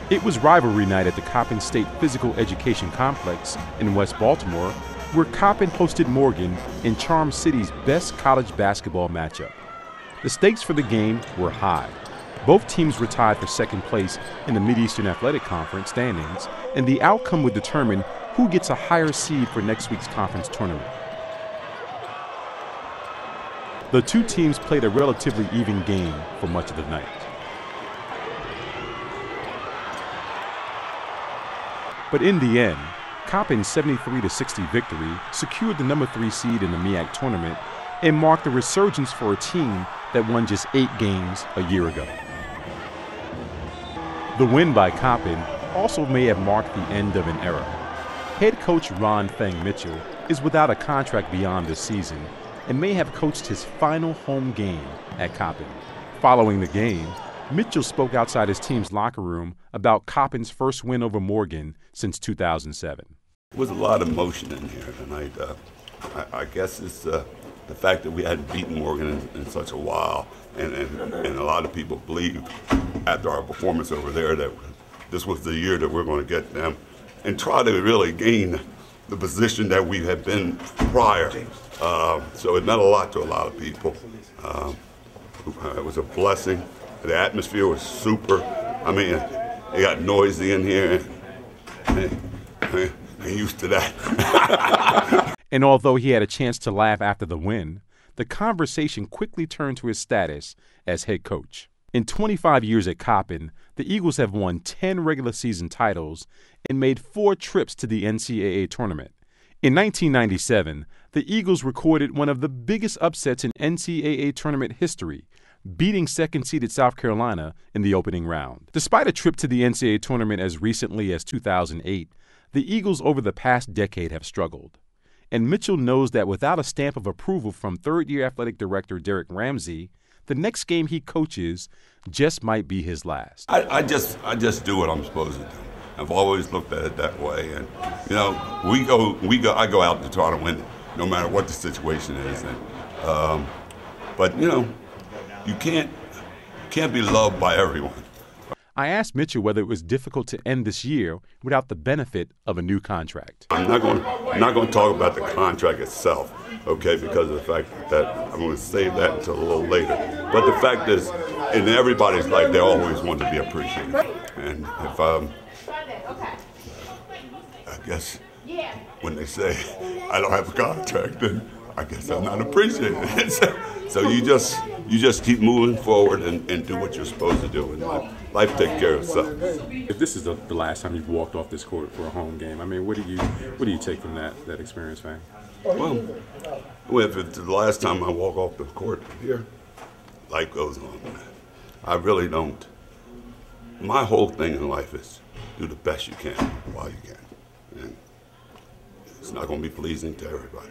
It was rivalry night at the Coppin State Physical Education Complex in West Baltimore, where Coppin hosted Morgan in Charm City's best college basketball matchup. The stakes for the game were high. Both teams were tied for second place in the Mid-Eastern Athletic Conference standings, and the outcome would determine who gets a higher seed for next week's conference tournament. The two teams played a relatively even game for much of the night. But in the end, Coppin's 73-60 victory secured the number 3 seed in the MEAC tournament and marked a resurgence for a team that won just 8 games a year ago. The win by Coppin also may have marked the end of an era. Head coach Fang Mitchell is without a contract beyond this season and may have coached his final home game at Coppin. Following the game, Mitchell spoke outside his team's locker room about Coppin's first win over Morgan since 2007. There was a lot of emotion in here tonight. I guess it's the fact that we hadn't beaten Morgan in such a while, and a lot of people believed after our performance over there that this was the year that we're going to get them and try to really gain the position that we had been prior. So it meant a lot to a lot of people. It was a blessing. The atmosphere was super. I mean, it got noisy in here. I'm used to that. And although he had a chance to laugh after the win, the conversation quickly turned to his status as head coach. In 25 years at Coppin, the Eagles have won 10 regular season titles and made 4 trips to the NCAA tournament. In 1997, the Eagles recorded one of the biggest upsets in NCAA tournament history, beating second-seeded South Carolina in the opening round. Despite a trip to the NCAA tournament as recently as 2008, the Eagles over the past decade have struggled. And Mitchell knows that without a stamp of approval from third-year athletic director Derek Ramsey, the next game he coaches just might be his last. I just do what I'm supposed to do. I've always looked at it that way, and you know, I go out to try to win it, no matter what the situation is. And, but you know, you can't be loved by everyone. I asked Mitchell whether it was difficult to end this year without the benefit of a new contract. I'm not going to talk about the contract itself, okay, because of the fact that I'm going to save that until a little later. But the fact is, in everybody's life, they always want to be appreciated. And if I guess when they say I don't have a contract, then I guess I'm not appreciated. So you just keep moving forward and do what you're supposed to do, and life takes care of itself. If this is the last time you've walked off this court for a home game, I mean, what do you take from that experience, Fang? Well, if it's the last time I walk off the court here, life goes on. I really don't. My whole thing in life is do the best you can while you can, and it's not going to be pleasing to everybody.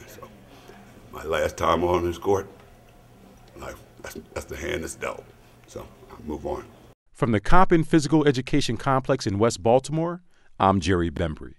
So my last time on this court, that's the hand that's dealt. So I move on. From the Coppin Physical Education Complex in West Baltimore, I'm Jerry Bembry.